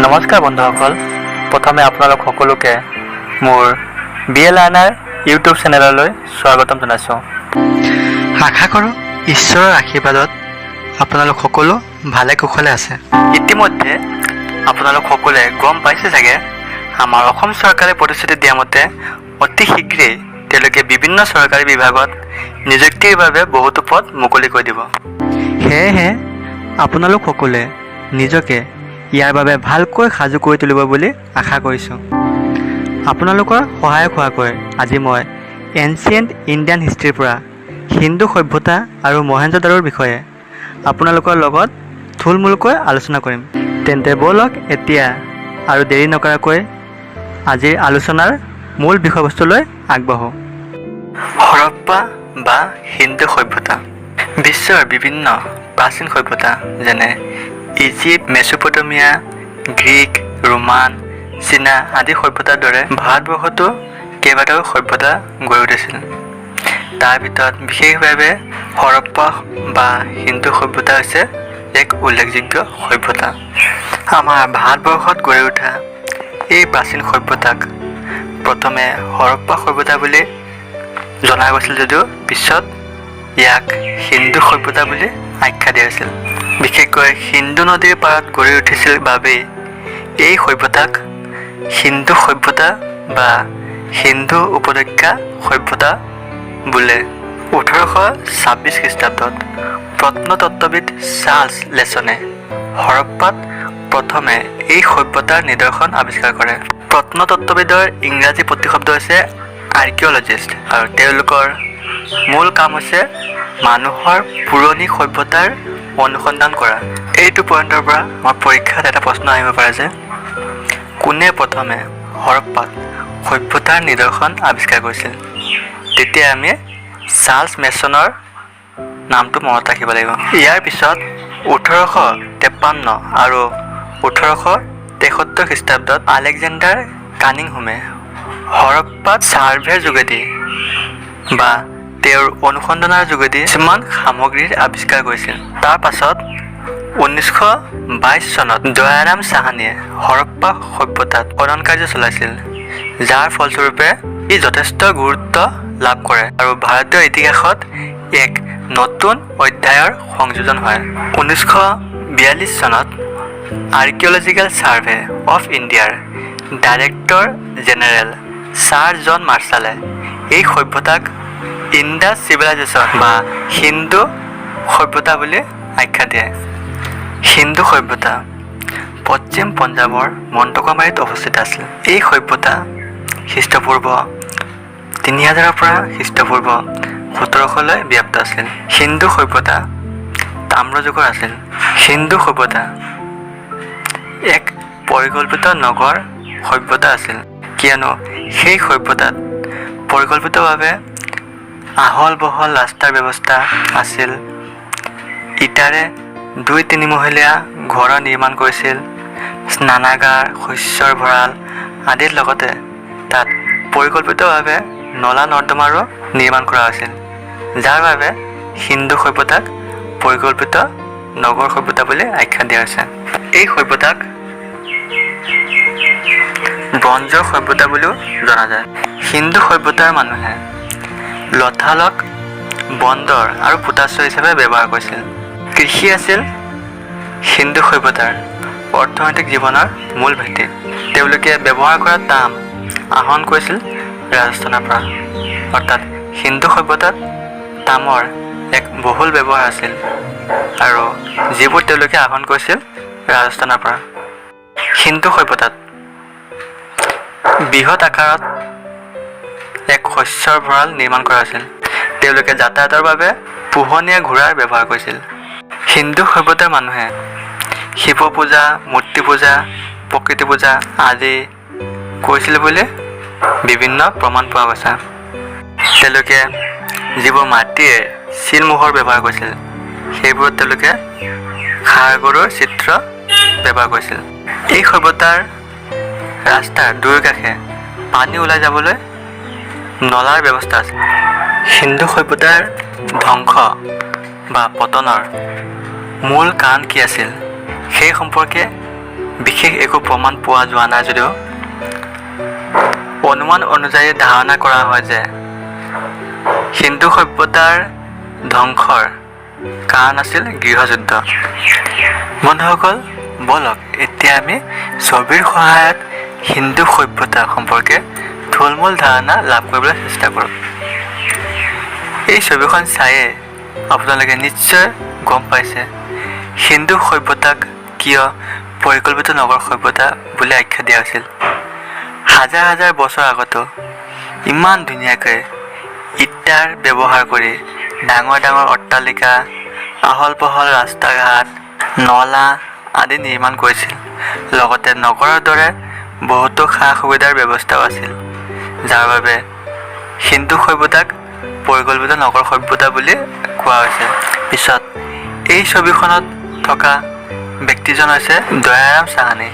নমস্কাৰ বন্ধুসকল, প্ৰথমে আপোনালোক সকলোকে মোৰ BA লাৰ্ণাৰ ইউটিউব চেনেললৈ স্বাগতম জনাইছোঁ। আশা কৰোঁ ঈশ্বৰৰ আশীৰ্বাদত আপোনালোক সকলো ভালে কুশলে আছে। ইতিমধ্যে আপোনালোক সকলোৱে গম পাইছে চাগে, আমাৰ অসম চৰকাৰে প্ৰতিশ্ৰুতি দিয়া মতে অতি শীঘ্ৰেই তেওঁলোকে বিভিন্ন চৰকাৰী বিভাগত নিযুক্তিৰ বাবে বহুতো পদ মুকলি কৰি দিব। সেয়েহে আপোনালোক সকলোৱে নিজকে ইয়াৰ বাবে ভালকৈ সাজু কৰি তুলিব বুলি আশা কৰিছোঁ। আপোনালোকৰ সহায় হোৱাকৈ আজি মই এনচিয়েণ্ট ইণ্ডিয়ান হিষ্ট্ৰীৰ পৰা হিন্দু সভ্যতা আৰু মহেঞ্জোদাৰোৰ বিষয়ে আপোনালোকৰ লগত থুলমূলকৈ আলোচনা কৰিম। তেন্তে ব'লক এতিয়া আৰু দেৰি নকৰাকৈ আজিৰ আলোচনাৰ মূল বিষয়বস্তুলৈ আগবাঢ়োঁ। হৰপ্পা বা হিন্দু সভ্যতা বিশ্বৰ বিভিন্ন প্ৰাচীন সভ্যতা যেনে ইজিপ্ত, মেছোপটেমিয়া, গ্ৰীক, ৰোমান, চীনা আদি সভ্যতাৰ দৰে ভাৰতবৰ্ষতো কেইবাটাও সভ্যতা গঢ়ি উঠিছিল। তাৰ ভিতৰত বিশেষভাৱে হৰপ্পা বা হিন্দু সভ্যতা হৈছে এক উল্লেখযোগ্য সভ্যতা। আমাৰ ভাৰতবৰ্ষত গঢ়ি উঠা এই প্ৰাচীন সভ্যতাক প্ৰথমে হৰপ্পা সভ্যতা বুলি জনা গৈছিল যদিও পিছত ইয়াক হিন্দু সভ্যতা বুলি আখ্যা দিয়া হৈছিল। বিশেষকৈ সিন্ধু নদীৰ পাৰত গঢ়ি উঠিছিল বাবেই এই সভ্যতাক হিন্দু সভ্যতা বা সিন্ধু উপত্যকা সভ্যতা বোলে। 1826 খ্ৰীষ্টাব্দত প্ৰত্নতত্ত্ববিদ চাৰ্লছ লেছনে হৰপ্পাত প্ৰথমে এই সভ্যতাৰ নিদৰ্শন আৱিষ্কাৰ কৰে। প্ৰত্নতত্ত্ববিদৰ ইংৰাজী প্ৰতিশব্দ হৈছে আৰ্কিঅলজিষ্ট, আৰু তেওঁলোকৰ মূল কাম হৈছে মানুহৰ পুৰণি সভ্যতাৰ অনুসন্ধান কৰা। এইটো পইণ্টৰ পৰা আমাৰ পৰীক্ষাত এটা প্ৰশ্ন আহিব পাৰে যে কোনে প্ৰথমে হৰপ্পাত সভ্যতাৰ নিদৰ্শন আৱিষ্কাৰ কৰিছিল। তেতিয়া আমি চাৰ্লছ মেছনৰ নামটো মনত ৰাখিব লাগিব। ইয়াৰ পিছত 1853 আৰু 1873 খ্ৰীষ্টাব্দত আলেকজেণ্ডাৰ কানিংহামে হৰপ্পাত ছাৰ্ভেৰ যোগেদি বা তেওঁৰ অনুসন্ধানৰ যোগেদি কিছুমান সামগ্ৰীৰ আৱিষ্কাৰ কৰিছিল। তাৰ পাছত 1922 চনত দয়াৰাম সাহানীয়ে হৰপ্পা সভ্যতাত খনন কাৰ্য চলাইছিল, যাৰ ফলস্বৰূপে ই যথেষ্ট গুৰুত্ব লাভ কৰে আৰু ভাৰতীয় ইতিহাসত এক নতুন অধ্যায়ৰ সংযোজন হয়। 1942 চনত আৰ্কিঅলজিকেল ছাৰ্ভে অফ ইণ্ডিয়াৰ ডাইৰেক্টৰ জেনেৰেল ছাৰ জন মাৰ্শ্বালে এই সভ্যতাক ইণ্ডাছ চিভিলাইজেশ্যন বা হিন্দু সভ্যতা বুলি আখ্যা দিয়ে। হিন্দু সভ্যতা পশ্চিম পঞ্জাৱৰ মণ্টকমাৰীত অৱস্থিত আছিল। এই সভ্যতা খ্ৰীষ্টপূৰ্ব 3000 পৰা খ্ৰীষ্টপূৰ্ব 1700লৈ ব্যাপ্ত আছিল। হিন্দু সভ্যতা তাম্ৰযুগৰ আছিল। হিন্দু সভ্যতা এক পৰিকল্পিত নগৰ সভ্যতা আছিল, কিয়নো সেই সভ্যতাত পৰিকল্পিতভাৱে আহল বহল ৰাস্তাৰ ব্যৱস্থা আছিল। ইটাৰে 2-3 মহলীয়া ঘৰ নিৰ্মাণ কৰিছিল। স্নানাগাৰ, শস্যৰ ভঁৰাল আদিৰ লগতে তাত পৰিকল্পিতভাৱে নলা নৰ্দমাৰো নিৰ্মাণ কৰা হৈছিল, যাৰ বাবে হিন্দু সভ্যতাক পৰিকল্পিত নগৰ সভ্যতা বুলি আখ্যা দিয়া হৈছে। এই সভ্যতাক ব্ৰঞ্জৰ সভ্যতা বুলিও জনা যায়। হিন্দু সভ্যতাৰ মানুহে লতালক, বন্দৰ আৰু পোটাশ্ৰয় হিচাপে ব্যৱহাৰ কৰিছিল। কৃষি আছিল হিন্দু সভ্যতাৰ অৰ্থনৈতিক জীৱনৰ মূল ভেটি। তেওঁলোকে ব্যৱহাৰ কৰা তাম আহৰণ কৰিছিল ৰাজস্থানৰ পৰা, অৰ্থাৎ হিন্দু সভ্যতাত তামৰ এক বহুল ব্যৱহাৰ আছিল আৰু যিবোৰ তেওঁলোকে আহৰণ কৰিছিল ৰাজস্থানৰ পৰা। হিন্দু সভ্যতাত বৃহৎ আকাৰত এক শস্যৰ ভঁৰাল নিৰ্মাণ কৰা হৈছিল। তেওঁলোকে যাতায়াতৰ বাবে পোহনীয়া ঘোঁৰাৰ ব্যৱহাৰ কৰিছিল। হিন্দু সভ্যতাৰ মানুহে শিৱ পূজা, মূৰ্তি পূজা, প্ৰকৃতি পূজা আদি কৰিছিল বুলি বিভিন্ন প্ৰমাণ পোৱা গৈছে। তেওঁলোকে যিবোৰ মাটিৰে চিলমোহৰ ব্যৱহাৰ কৰিছিল, সেইবোৰত তেওঁলোকে ষাঁড় গৰুৰ চিত্ৰ ব্যৱহাৰ কৰিছিল। এই সভ্যতাৰ ৰাস্তাৰ দুয়োকাষে পানী ওলাই যাবলৈ নলাৰ ব্যৱস্থা আছিল। হিন্দু সভ্যতাৰ ধ্বংস বা পতনৰ মূল কাৰণ কি আছিল সেই সম্পৰ্কে বিশেষ একো প্ৰমাণ পোৱা যোৱা নাই যদিও অনুমান অনুযায়ী ধাৰণা কৰা হয় যে হিন্দু সভ্যতাৰ ধ্বংসৰ কাৰণ আছিল গৃহযুদ্ধ। বন্ধুসকল, বলক এতিয়া আমি ছবিৰ সহায়ত হিন্দু সভ্যতা সম্পৰ্কে থুলমূল ধাৰণা লাভ কৰিবলৈ চেষ্টা কৰোঁ। এই ছবিখন চায়ে আপোনালোকে নিশ্চয় গম পাইছে হিন্দু সভ্যতাক কিয় পৰিকল্পিত নগৰ সভ্যতা বুলি আখ্যা দিয়া হৈছিল। হাজাৰ হাজাৰ বছৰ আগতো ইমান ধুনীয়াকৈ ইটাৰ ব্যৱহাৰ কৰি ডাঙৰ ডাঙৰ অট্টালিকা, আহল বহল ৰাস্তা ঘাট, নলা আদি নিৰ্মাণ কৰিছিল। লগতে নগৰৰ দৰে বহুতো সা সুবিধাৰ ব্যৱস্থাও আছিল, যাৰ বাবে হিন্দু সভ্যতাক পৰিকল্পিত নগৰ সভ্যতা বুলি কোৱা হৈছে। পিছত এই ছবিখনত থকা ব্যক্তিজন হৈছে দয়াৰাম চাহানী।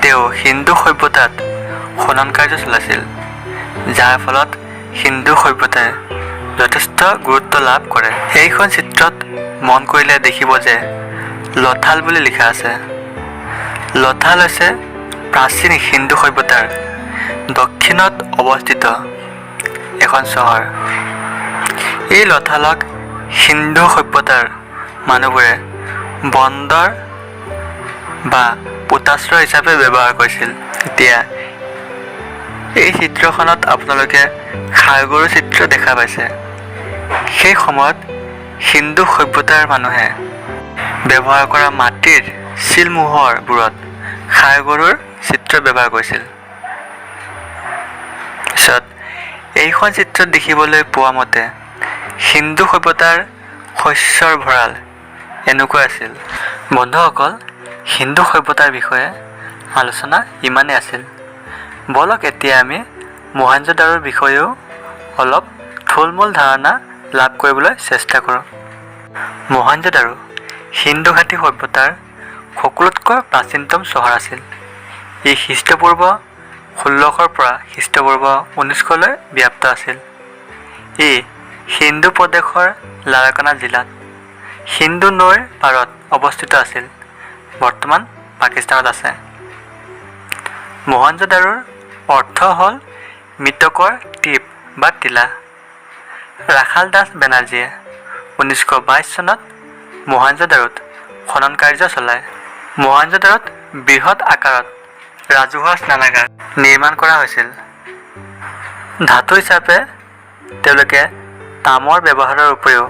তেওঁ হিন্দু সভ্যতাত খনন কাৰ্য চলাইছিল, যাৰ ফলত হিন্দু সভ্যতাই যথেষ্ট গুৰুত্ব লাভ কৰে। এইখন চিত্ৰত মন কৰিলে দেখিব যে লথাল বুলি লিখা আছে। লথাল হৈছে প্ৰাচীন হিন্দু সভ্যতাৰ দক্ষিণত অৱস্থিত এখন চহৰ। এই লথালক হিন্দু সভ্যতাৰ মানুহবোৰে বন্দৰ বা পোতাশ্ৰয় হিচাপে ব্যৱহাৰ কৰিছিল। এতিয়া এই চিত্ৰখনত আপোনালোকে খাৰগৰুৰ চিত্ৰ দেখা পাইছে। সেই সময়ত হিন্দু সভ্যতাৰ মানুহে ব্যৱহাৰ কৰা মাটিৰ চিলমোহৰবোৰত খাৰগৰুৰ চিত্ৰ ব্যৱহাৰ কৰিছিল। পিছত এইখন চিত্ৰত দেখিবলৈ পোৱা মতে হিন্দু সভ্যতাৰ শস্যৰ ভঁৰাল এনেকুৱা আছিল। বন্ধুসকল, হিন্দু সভ্যতাৰ বিষয়ে আলোচনা ইমানেই আছিল। বলক এতিয়া আমি মহেঞ্জোদাৰোৰ বিষয়েও অলপ থুলমূল ধাৰণা লাভ কৰিবলৈ চেষ্টা কৰোঁ। মহেঞ্জোদাৰো সিন্ধু ঘাটি সভ্যতাৰ সকলোতকৈ প্ৰাচীনতম চহৰ আছিল। ই খ্ৰীষ্টপূৰ্ব 1600 পৰা খ্ৰীষ্টপূৰ্ব 1900লৈ ব্যাপ্ত আছিল। ই সিন্ধু প্ৰদেশৰ লাৰাকানা জিলাত সিন্ধু নৈৰ পাৰত অৱস্থিত আছিল, বৰ্তমান পাকিস্তানত আছে। মহেঞ্জোদাৰোৰ অৰ্থ হ'ল মৃতকৰ টিপ বা টিলা। ৰাখাল দাস বেনাৰ্জীয়ে 1922 চনত মহেঞ্জোদাৰোত খনন কাৰ্য চলায়। মহেঞ্জোদাৰোত বৃহৎ আকাৰত ৰাজহুৱা স্নানাগাৰ নিৰ্মাণ কৰা হৈছিল। ধাতু হিচাপে তেওঁলোকে তামৰ ব্যৱহাৰৰ উপৰিও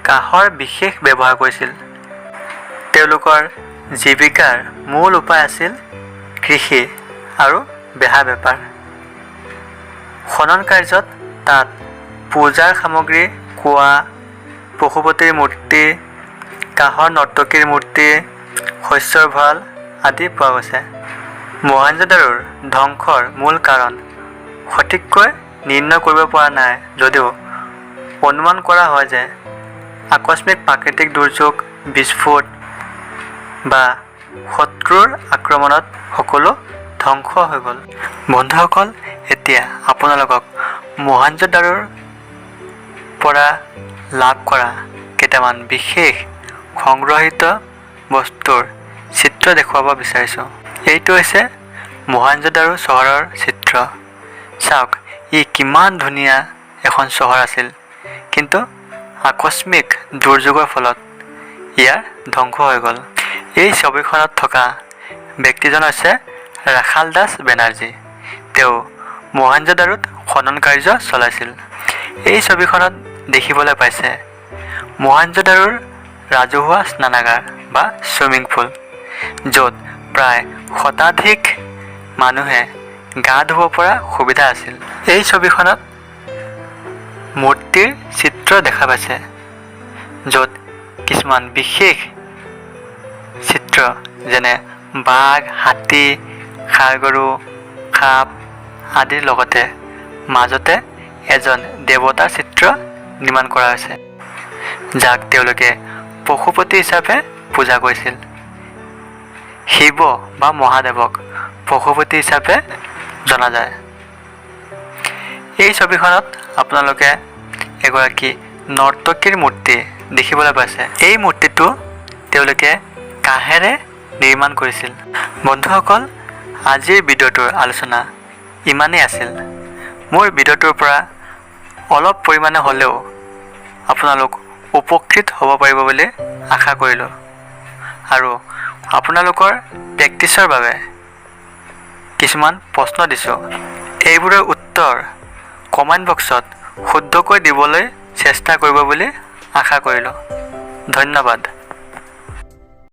কাঁহৰ বিশেষ ব্যৱহাৰ কৰিছিল। তেওঁলোকৰ জীৱিকাৰ মূল উপায় আছিল কৃষি আৰু বেহা বেপাৰ। খনন কাৰ্যত তাত পূজাৰ সামগ্ৰী, কুঁৱা, পশুপতিৰ মূৰ্তি, কাঁহৰ নৰ্তকীৰ মূৰ্তি, শস্যৰ ভঁৰাল আদি পোৱা গৈছে। মহেঞ্জোদাৰোৰ ধ্বংসৰ মূল কাৰণ সঠিককৈ নিৰ্ণয় কৰিব পৰা নাই যদিও অনুমান কৰা হয় যে আকস্মিক প্ৰাকৃতিক দুৰ্যোগ, বিস্ফোট বা শত্ৰুৰ আক্ৰমণত সকলো ধ্বংস হৈ গ'ল। বন্ধুসকল, এতিয়া আপোনালোকক মহেঞ্জোদাৰোৰ পৰা লাভ কৰা কেইটামান বিশেষ সংগ্ৰহিত বস্তুৰ চিত্ৰ দেখুৱাব বিচাৰিছোঁ। এইটো হৈছে মহেঞ্জোদাৰো চহৰৰ চিত্ৰ। চাওক, ই কিমান ধুনীয়া এখন চহৰ আছিল, কিন্তু আকস্মিক দুৰ্যোগৰ ফলত ইয়াৰ ধ্বংস হৈ গ'ল। এই ছবিখনত থকা ব্যক্তিজন হৈছে ৰাখাল দাস বেনাৰ্জী। তেওঁ মহেঞ্জোদাৰোত খনন কাৰ্য চলাইছিল। এই ছবিখনত দেখিবলৈ পাইছে মহেঞ্জোদাৰোৰ ৰাজহুৱা স্নানাগাৰ বা ছুইমিং পুল, য'ত প্ৰায় শতাধিক মানুহে গা ধুব পৰা সুবিধা আছিল। এই ছবিখনত মূৰ্তিৰ চিত্ৰ দেখা পাইছে, য'ত কিছুমান বিশেষ চিত্ৰ যেনে বাঘ, হাতী, খাৰগৰু, সাপ আদিৰ লগতে মাজতে এজন দেৱতাৰ চিত্ৰ নিৰ্মাণ কৰা হৈছে, যাক তেওঁলোকে পশুপতি হিচাপে পূজা কৰিছিল। শিৱ বা মহাদেৱক পশুপতি হিচাপে জনা যায়। এই ছবিখনত আপোনালোকে এগৰাকী নৰ্তকীৰ মূৰ্তি দেখিবলৈ পাইছে। এই মূৰ্তিটো তেওঁলোকে কাঁহেৰে নিৰ্মাণ কৰিছিল। বন্ধুসকল, আজিৰ ভিডিঅ'টোৰ আলোচনা ইমানেই আছিল। মোৰ ভিডিঅ'টোৰ পৰা অলপ পৰিমাণে হ'লেও আপোনালোক উপকৃত হ'ব পাৰিব বুলি আশা কৰিলোঁ আৰু আপোনালোকৰ প্ৰেক্টিছৰ বাবে কিছুমান প্ৰশ্ন দিছোঁ। এইবোৰৰ উত্তৰ কমেণ্ট বক্সত শুদ্ধকৈ দিবলৈ চেষ্টা কৰিব বুলি আশা কৰিলোঁ। ধন্যবাদ।